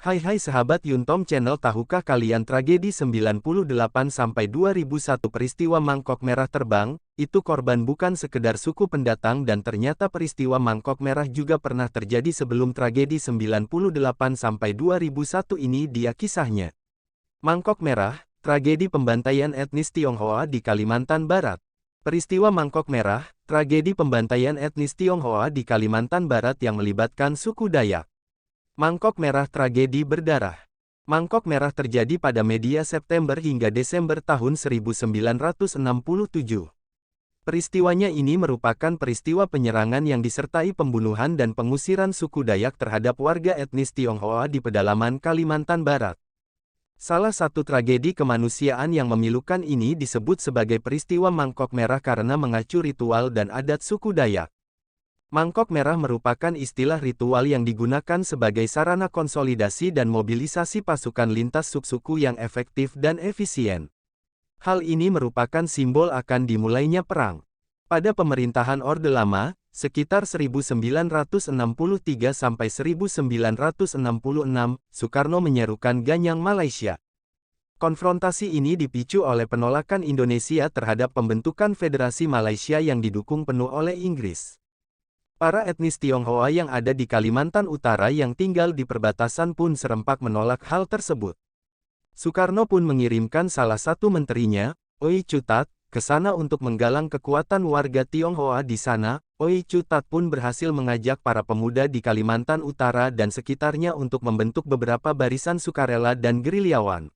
Hai sahabat Yuntom Channel, tahukah kalian tragedi 98-2001 peristiwa mangkok merah terbang, itu korban bukan sekedar suku pendatang dan ternyata peristiwa mangkok merah juga pernah terjadi sebelum tragedi 98-2001 ini dia kisahnya. Mangkok merah, tragedi pembantaian etnis Tionghoa di Kalimantan Barat. Peristiwa Mangkok Merah, tragedi pembantaian etnis Tionghoa di Kalimantan Barat yang melibatkan suku Dayak. Mangkok Merah tragedi berdarah. Mangkok Merah terjadi pada media September hingga Desember tahun 1967. Peristiwanya ini merupakan peristiwa penyerangan yang disertai pembunuhan dan pengusiran suku Dayak terhadap warga etnis Tionghoa di pedalaman Kalimantan Barat. Salah satu tragedi kemanusiaan yang memilukan ini disebut sebagai peristiwa Mangkok Merah karena mengacu ritual dan adat suku Dayak. Mangkok merah merupakan istilah ritual yang digunakan sebagai sarana konsolidasi dan mobilisasi pasukan lintas subsuku yang efektif dan efisien. Hal ini merupakan simbol akan dimulainya perang. Pada pemerintahan Orde Lama, sekitar 1963 sampai 1966, Soekarno menyerukan Ganyang Malaysia. Konfrontasi ini dipicu oleh penolakan Indonesia terhadap pembentukan Federasi Malaysia yang didukung penuh oleh Inggris. Para etnis Tionghoa yang ada di Kalimantan Utara yang tinggal di perbatasan pun serempak menolak hal tersebut. Soekarno pun mengirimkan salah satu menterinya, Oei Cu Tat, ke sana untuk menggalang kekuatan warga Tionghoa di sana. Oei Cu Tat pun berhasil mengajak para pemuda di Kalimantan Utara dan sekitarnya untuk membentuk beberapa barisan sukarela dan gerilyawan.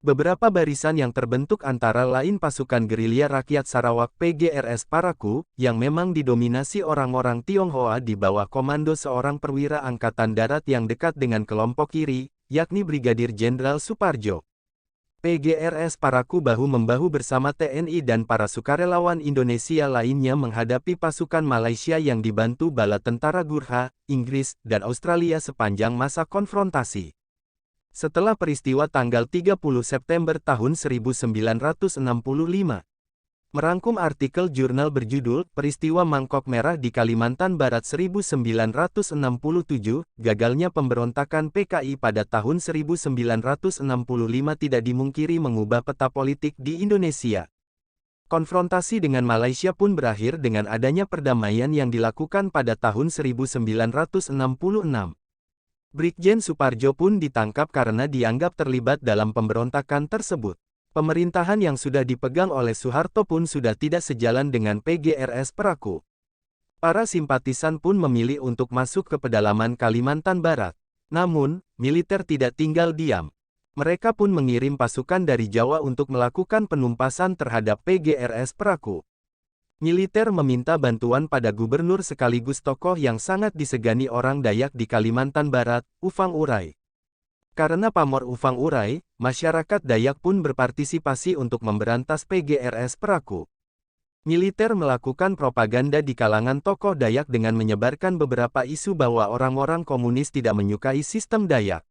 Beberapa barisan yang terbentuk antara lain pasukan gerilya rakyat Sarawak PGRS Parakou, yang memang didominasi orang-orang Tionghoa di bawah komando seorang perwira Angkatan Darat yang dekat dengan kelompok kiri, yakni Brigadir Jenderal Suparjo. PGRS Parakou bahu-membahu bersama TNI dan para sukarelawan Indonesia lainnya menghadapi pasukan Malaysia yang dibantu bala tentara Gurkha, Inggris, dan Australia sepanjang masa konfrontasi. Setelah peristiwa tanggal 30 September tahun 1965. Merangkum artikel jurnal berjudul Peristiwa Mangkok Merah di Kalimantan Barat 1967, gagalnya pemberontakan PKI pada tahun 1965 tidak dimungkiri mengubah peta politik di Indonesia. Konfrontasi dengan Malaysia pun berakhir dengan adanya perdamaian yang dilakukan pada tahun 1966. Brigjen Suparjo pun ditangkap karena dianggap terlibat dalam pemberontakan tersebut. Pemerintahan yang sudah dipegang oleh Soeharto pun sudah tidak sejalan dengan PGRS Parakou. Para simpatisan pun memilih untuk masuk ke pedalaman Kalimantan Barat. Namun, militer tidak tinggal diam. Mereka pun mengirim pasukan dari Jawa untuk melakukan penumpasan terhadap PGRS Parakou. Militer meminta bantuan pada gubernur sekaligus tokoh yang sangat disegani orang Dayak di Kalimantan Barat, Ufang Urai. Karena pamor Ufang Urai, masyarakat Dayak pun berpartisipasi untuk memberantas PGRS Parakou. Militer melakukan propaganda di kalangan tokoh Dayak dengan menyebarkan beberapa isu bahwa orang-orang komunis tidak menyukai sistem Dayak.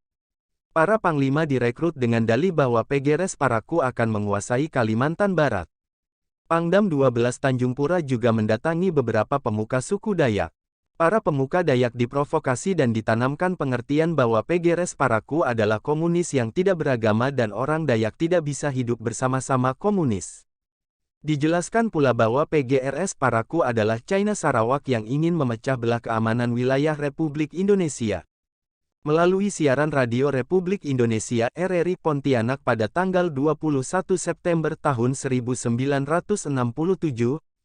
Para panglima direkrut dengan dalih bahwa PGRS Parakou akan menguasai Kalimantan Barat. Pangdam 12 Tanjung Pura juga mendatangi beberapa pemuka suku Dayak. Para pemuka Dayak diprovokasi dan ditanamkan pengertian bahwa PGRS Parakou adalah komunis yang tidak beragama dan orang Dayak tidak bisa hidup bersama-sama komunis. Dijelaskan pula bahwa PGRS Parakou adalah China Sarawak yang ingin memecah belah keamanan wilayah Republik Indonesia. Melalui siaran radio Republik Indonesia RRI Pontianak pada tanggal 21 September tahun 1967,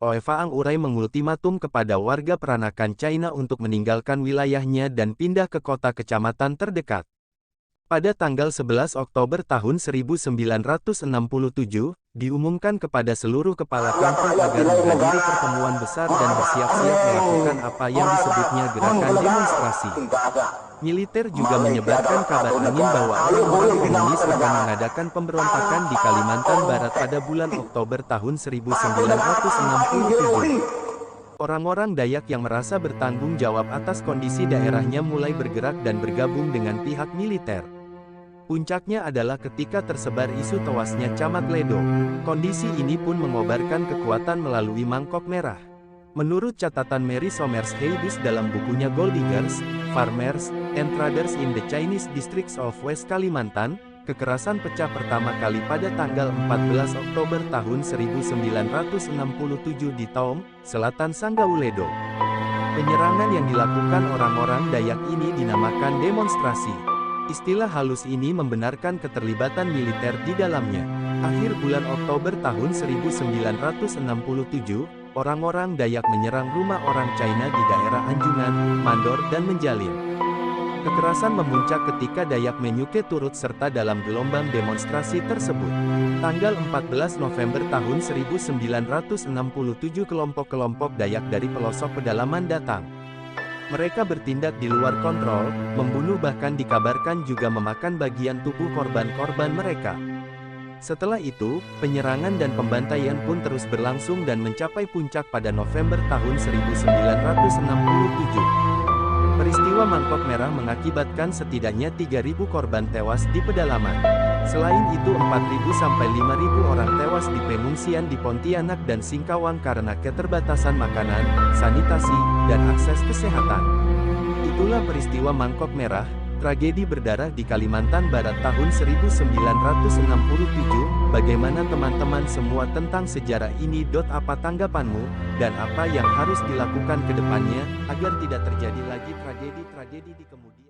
Oefaang Urai mengultimatum kepada warga peranakan China untuk meninggalkan wilayahnya dan pindah ke kota kecamatan terdekat. Pada tanggal 11 Oktober tahun 1967, diumumkan kepada seluruh kepala kampung agar menghadiri pertemuan besar dan bersiap-siap melakukan apa yang disebutnya gerakan demonstrasi. Militer juga menyebarkan kabar angin bahwa orang-orang komunis akan mengadakan pemberontakan di Kalimantan Barat pada bulan Oktober tahun 1967. Orang-orang Dayak yang merasa bertanggung jawab atas kondisi daerahnya mulai bergerak dan bergabung dengan pihak militer. Puncaknya adalah ketika tersebar isu tewasnya Camat Ledo. Kondisi ini pun mengobarkan kekuatan melalui Mangkok Merah. Menurut catatan Mary Somers Heidus dalam bukunya Gold Diggers, Farmers, and Traders in the Chinese Districts of West Kalimantan, kekerasan pecah pertama kali pada tanggal 14 Oktober tahun 1967 di Taom, Selatan Sanggauledo. Penyerangan yang dilakukan orang-orang Dayak ini dinamakan demonstrasi. Istilah halus ini membenarkan keterlibatan militer di dalamnya. Akhir bulan Oktober tahun 1967, orang-orang Dayak menyerang rumah orang China di daerah Anjungan, Mandor dan Menjalin. Kekerasan memuncak ketika Dayak Menyuke turut serta dalam gelombang demonstrasi tersebut. Tanggal 14 November tahun 1967 kelompok-kelompok Dayak dari pelosok pedalaman datang. Mereka bertindak di luar kontrol, membunuh bahkan dikabarkan juga memakan bagian tubuh korban-korban mereka. Setelah itu, penyerangan dan pembantaian pun terus berlangsung dan mencapai puncak pada November tahun 1967. Peristiwa Mangkok Merah mengakibatkan setidaknya 3.000 korban tewas di pedalaman. Selain itu 4.000 sampai 5.000 orang tewas di pengungsian di Pontianak dan Singkawang karena keterbatasan makanan, sanitasi, dan akses kesehatan. Itulah peristiwa Mangkok Merah, tragedi berdarah di Kalimantan Barat tahun 1967. Bagaimana teman-teman semua tentang sejarah ini? Apa tanggapanmu, dan apa yang harus dilakukan ke depannya, agar tidak terjadi lagi tragedi-tragedi di kemudian